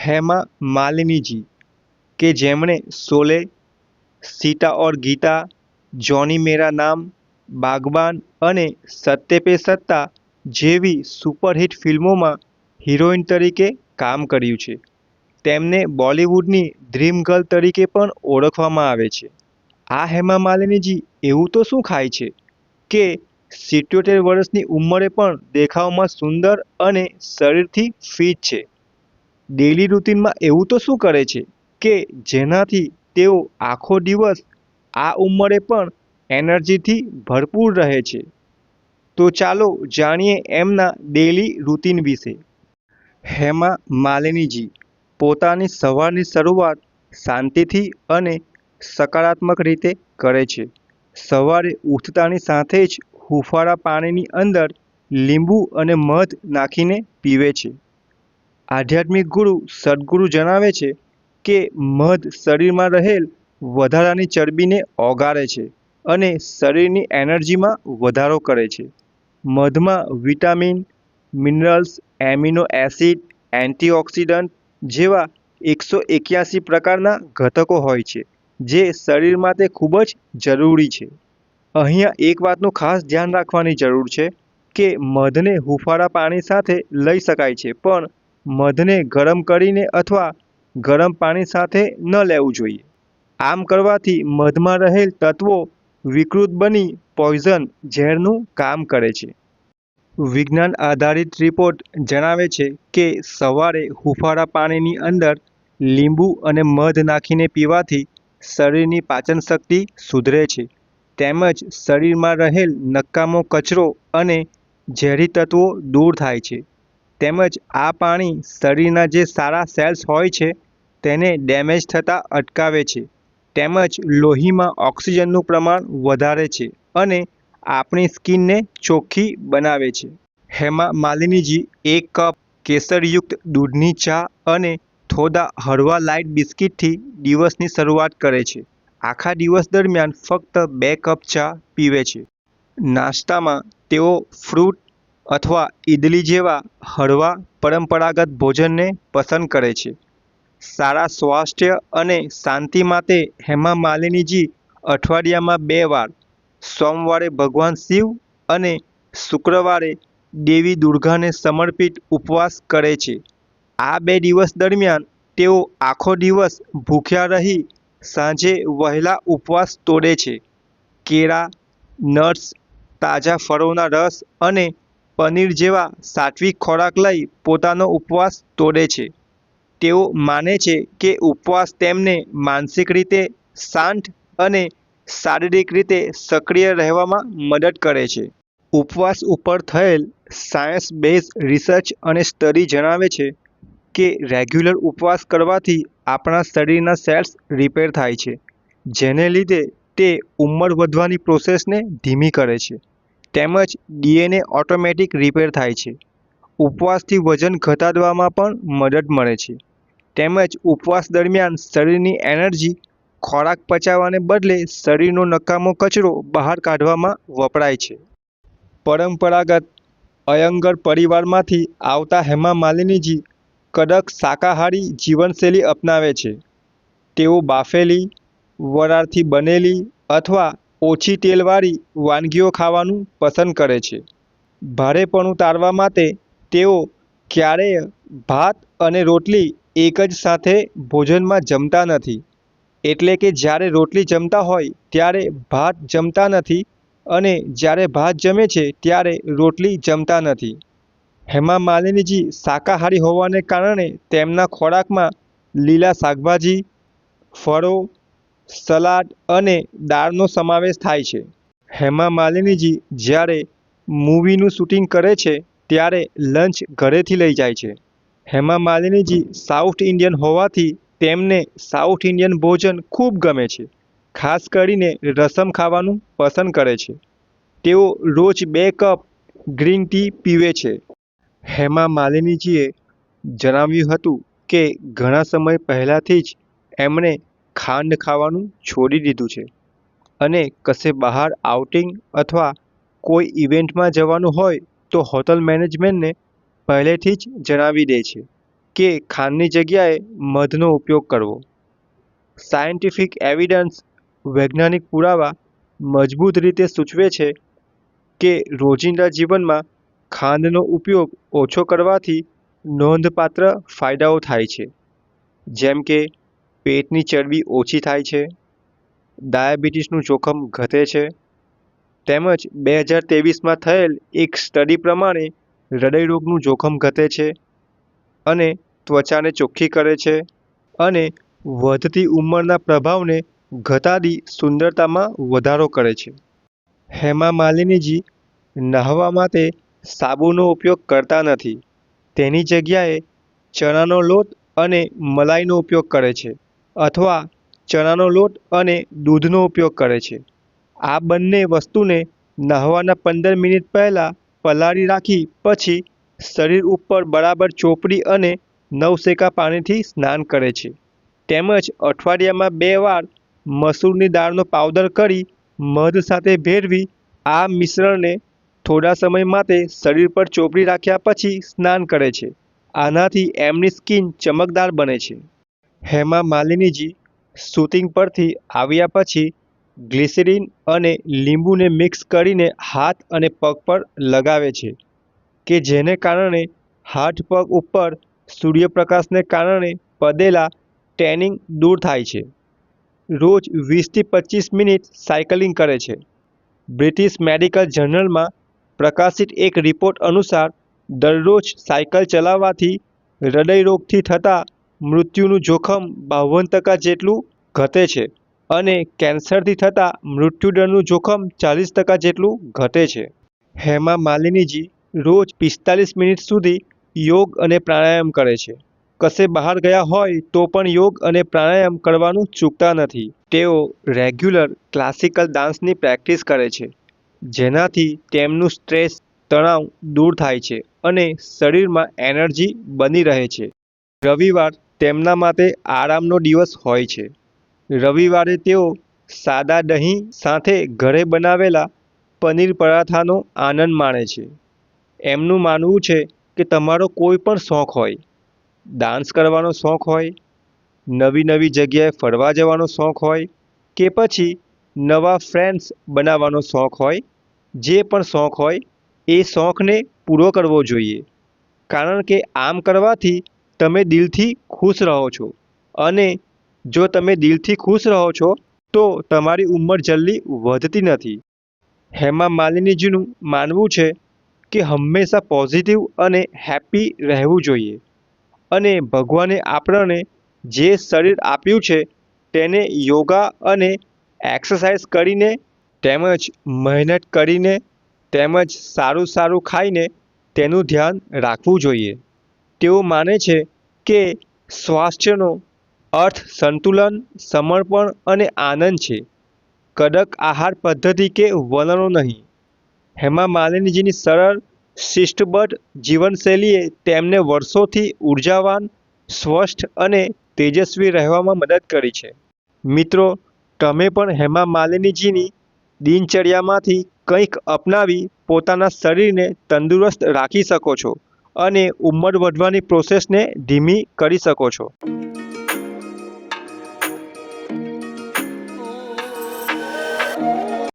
हेमा मालिनी जी के जेमणे शोले, सीता और गीता, जॉनी मेरा नाम, बागबान અને સત્ય પે સત્તા જેવી સુપરહિટ ફિલ્મોમાં હિરોઈન તરીકે કામ કર્યું છે. તેમને બોલિવૂડની ડ્રીમ ગર્લ તરીકે પણ ઓળખવામાં આવે છે. આ હેમા માલિનીજી એવું તો શું ખાય છે કે 77 વર્ષની ઉંમરે પણ દેખાવમાં સુંદર અને શરીરથી ફિટ છે. ડેલી રૂટીનમાં એવું તો શું કરે છે કે જેનાથી તેઓ આખો દિવસ આ ઉંમરે પણ એનર્જીથી ભરપૂર રહે છે. તો ચાલો જાણીએ એમના ડેલી રૂટીન વિશે. હેમા માલિનીજી પોતાની સવારની શરૂઆત શાંતિથી અને સકારાત્મક રીતે કરે છે. સવારે ઉઠતાની સાથે જ હૂંફાળા પાણીની અંદર લીંબુ અને મધ નાખીને પીવે છે. આધ્યાત્મિક ગુરુ સદગુરુ જણાવે છે કે મધ શરીરમાં રહેલ વધારાની ચરબીને ઓગાળે છે અને શરીરની એનર્જીમાં વધારો કરે છે. મધમાં vitamin, minerals, amino acid, antioxidant જેવા 181 પ્રકારના ઘટકો હોય છે જે શરીર માટે ખૂબ જ જરૂરી છે. અહીંયા એક વાતનું ખાસ ધ્યાન રાખવાની જરૂર છે કે મધને હૂંફાળા પાણી સાથે લઈ શકાય છે, પણ મધને ગરમ કરીને અથવા ગરમ પાણી સાથે ન લેવું જોઈએ. આમ કરવાથી મધમાં રહેલ તત્વો વિકૃત બની પોઈઝન ઝેરનું કામ કરે છે. વિજ્ઞાન આધારિત રિપોર્ટ જણાવે છે કે સવારે હૂંફાળા પાણીની અંદર લીંબુ અને મધ નાખીને પીવાથી શરીરની પાચન શક્તિ સુધરે છે, તેમજ શરીરમાં રહેલ નકામો કચરો અને ઝેરી તત્વો દૂર થાય છે. તેમજ આ પાણી શરીરના જે સારા સેલ્સ હોય છે તેને ડેમેજ થતાં અટકાવે છે, તેમજ લોહીમાં ઓક્સિજનનું પ્રમાણ વધારે છે અને આપણી સ્કિનને ચોખ્ખી બનાવે છે. હેમા માલિનીજી 1 કપ કેસરયુક્ત દૂધની ચા અને થોડા હળવા લાઇટ બિસ્કિટથી દિવસની શરૂઆત કરે છે. આખા દિવસ દરમિયાન ફક્ત 2 કપ ચા પીવે છે. નાસ્તામાં તેઓ ફ્રૂટ અથવા ઇડલી જેવા હળવા પરંપરાગત ભોજનને પસંદ કરે છે. સારા સ્વાસ્થ્ય અને શાંતિ માટે હેમા માલિનીજી અઠવાડિયામાં 2 વાર, સોમવારે ભગવાન શિવ અને શુક્રવારે દેવી દુર્ગાને સમર્પિત ઉપવાસ કરે છે. આ 2 દિવસ દરમિયાન તેઓ આખો દિવસ ભૂખ્યા રહી સાંજે વહેલા ઉપવાસ તોડે છે. કેળા, નટ્સ, તાજા ફળોના રસ અને પનીર જેવા સાત્વિક ખોરાક લઈ પોતાનો ઉપવાસ તોડે છે. તેઓ માને છે કે ઉપવાસ તેમને માનસિક રીતે શાંત અને શારીરિક રીતે સક્રિય રહેવામાં મદદ કરે છે. ઉપવાસ ઉપર થયેલ સાયન્સ બેઝ રિસર્ચ અને સ્ટડી જણાવે છે કે રેગ્યુલર ઉપવાસ કરવાથી આપણા શરીરના સેલ્સ રિપેર થાય છે, જેને લીધે તે ઉંમર વધવાની પ્રોસેસને ધીમી કરે છે, તેમજ DNA ઓટોમેટિક રિપેર થાય છે. ઉપવાસથી વજન ઘટાડવામાં પણ મદદ મળે છે, તેમજ ઉપવાસ દરમિયાન શરીરની એનર્જી ખોરાક પચાવવાને બદલે શરીરનો નકામો કચરો બહાર કાઢવામાં વપરાય છે. પરંપરાગત અયંગર પરિવારમાંથી આવતા હેમા માલિનીજી કડક શાકાહારી જીવનશૈલી અપનાવે છે. તેઓ બાફેલી, વરાળથી બનેલી અથવા ઓછી તેલવાળી વાનગીઓ ખાવાનું પસંદ કરે છે. ભારેપણું ટાળવા માટે તેઓ ક્યારેય ભાત અને રોટલી એક જ સાથે ભોજનમાં જમતા નથી, એટલે કે જ્યારે રોટલી જમતા હોય ત્યારે ભાત જમતા નથી અને જ્યારે ભાત જમે છે ત્યારે રોટલી જમતા નથી. હેમા માલિનીજી શાકાહારી હોવાને કારણે તેમના ખોરાકમાં લીલા શાકભાજી, ફળો, સલાડ અને દાળનો સમાવેશ થાય છે. હેમા માલિનીજી જ્યારે મૂવીનું શૂટિંગ કરે છે ત્યારે લંચ ઘરેથી લઈ જાય છે. હેમા માલિનીજી સાઉથ ઇન્ડિયન હોવાથી તેમને સાઉથ ઇન્ડિયન ભોજન ખૂબ ગમે છે. ખાસ કરીને રસમ ખાવાનું પસંદ કરે છે. તેઓ રોજ 2 કપ ગ્રીન ટી પીવે છે. હેમા માલિનીજીએ જણાવ્યું હતું કે ઘણા સમય પહેલાંથી જ એમણે ખાંડ ખાવાનું છોડી દીધું છે અને કશે બહાર આઉટિંગ અથવા કોઈ ઇવેન્ટમાં જવાનું હોય તો હોટલ મેનેજમેન્ટને પહેલેથી જ જણાવી દે છે. કે ખાંડની જગ્યાએ મધનો ઉપયોગ કરવો. સાયન્ટિફિક એવિડન્સ વૈજ્ઞાનિક પુરાવા મજબૂત રીતે સૂચવે છે કે રોજિંદા જીવનમાં ખાંડનો ઉપયોગ ઓછો કરવાથી નોંધપાત્ર ફાયદાઓ થાય છે, જેમ કે પેટની ચરબી ઓછી થાય છે, ડાયાબિટીસનું જોખમ ઘટે છે, તેમજ 2023માં થયેલ એક સ્ટડી પ્રમાણે હૃદયરોગનું જોખમ ઘટે છે અને ત્વચાને ચોખ્ખી કરે છે અને વધતી ઉંમરના પ્રભાવને ઘટાડી સુંદરતામાં વધારો કરે છે. હેમા માલિનીજી નહાવા માટે સાબુનો ઉપયોગ કરતા નથી. તેની જગ્યાએ ચણાનો લોટ અને મલાઈનો ઉપયોગ કરે છે અથવા ચણાનો લોટ અને દૂધનો ઉપયોગ કરે છે. આ બંને વસ્તુને નહાવાના 15 મિનિટ પહેલાં પલાળી રાખી પછી શરીર ઉપર બરાબર ચોપડી અને નવશેકા પાણીથી સ્નાન કરે છે. તેમજ અઠવાડિયામાં 2 વાર મસૂરની દાળનો પાવડર કરી મધ સાથે ભેળવી આ મિશ્રણને થોડા સમય માટે શરીર પર ચોપડી રાખ્યા પછી સ્નાન કરે છે. આનાથી એમની સ્કિન ચમકદાર બને છે. હેમા માલિનીજી શૂટિંગ પરથી આવ્યા પછી ગ્લિસરીન અને લીંબુને મિક્સ કરીને હાથ અને પગ પર લગાવે છે કે જેને કારણે હાથ પગ ઉપર સૂર્યપ્રકાશને કારણે પડેલા ટેનિંગ દૂર થાય છે. રોજ 20થી 25 મિનિટ સાયકલિંગ કરે છે. બ્રિટિશ મેડિકલ જર્નલમાં પ્રકાશિત એક રિપોર્ટ અનુસાર દરરોજ સાયકલ ચલાવવાથી હૃદયરોગથી થતા મૃત્યુનું જોખમ 52% જેટલું ઘટે છે અને કેન્સરથી થતા મૃત્યુદરનું જોખમ 40% જેટલું ઘટે છે. હેમા માલિનીજી રોજ 45 મિનિટ સુધી યોગ અને પ્રાણાયામ કરે છે. કશે બહાર ગયા હોય તો પણ યોગ અને પ્રાણાયામ કરવાનું ચૂકતા નથી. તેઓ રેગ્યુલર ક્લાસિકલ ડાન્સની પ્રેક્ટિસ કરે છે, જેનાથી તેમનું સ્ટ્રેસ, તણાવ દૂર થાય છે અને શરીરમાં એનર્જી બની રહે છે. રવિવાર તેમના માટે આરામનો દિવસ હોય છે. રવિવારે તેઓ સાદા દહીં સાથે ઘરે બનાવેલા પનીર પરાઠાનો આનંદ માણે છે. એમનું માનવું છે કે તમારો કોઈ પણ શોખ હોય, ડાન્સ કરવાનો શોખ હોય, નવી નવી જગ્યાએ ફરવા જવાનો શોખ હોય કે પછી નવા ફ્રેન્ડ્સ બનાવવાનો શોખ હોય, જે પણ શોખ હોય એ શોખને પૂરો કરવો જોઈએ. કારણ કે આમ કરવાથી તમે દિલથી ખુશ રહો છો અને જો તમે દિલથી ખુશ રહો છો તો તમારી ઉંમર જલ્દી વધતી નથી. હેમા માલિનીજીનું માનવું છે કે હંમેશા પોઝિટિવ અને હેપી રહેવું જોઈએ અને ભગવાને આપણને જે શરીર આપ્યું છે તેને યોગા અને એક્સરસાઇઝ કરીને તેમજ મહેનત કરીને તેમજ સારું સારું ખાઈને તેનું ધ્યાન રાખવું જોઈએ. તેઓ માને છે કે સ્વાસ્થ્યનો અર્થ સંતુલન, સમર્પણ અને આનંદ છે, કડક આહાર પદ્ધતિ કે વલણો નહીં. હેમા માલિનીજીની સરળ, શિસ્તબદ્ધ જીવનશૈલીએ તેમને વર્ષોથી ઉર્જાવાન, સ્વસ્થ અને તેજસ્વી રહેવામાં મદદ કરી છે. મિત્રો, તમે પણ હેમા માલિનીજીની દિનચર્યામાંથી કંઈક અપનાવી પોતાના શરીરને તંદુરસ્ત રાખી શકો છો અને ઉંમર વધવાની પ્રોસેસને ધીમી કરી શકો છો.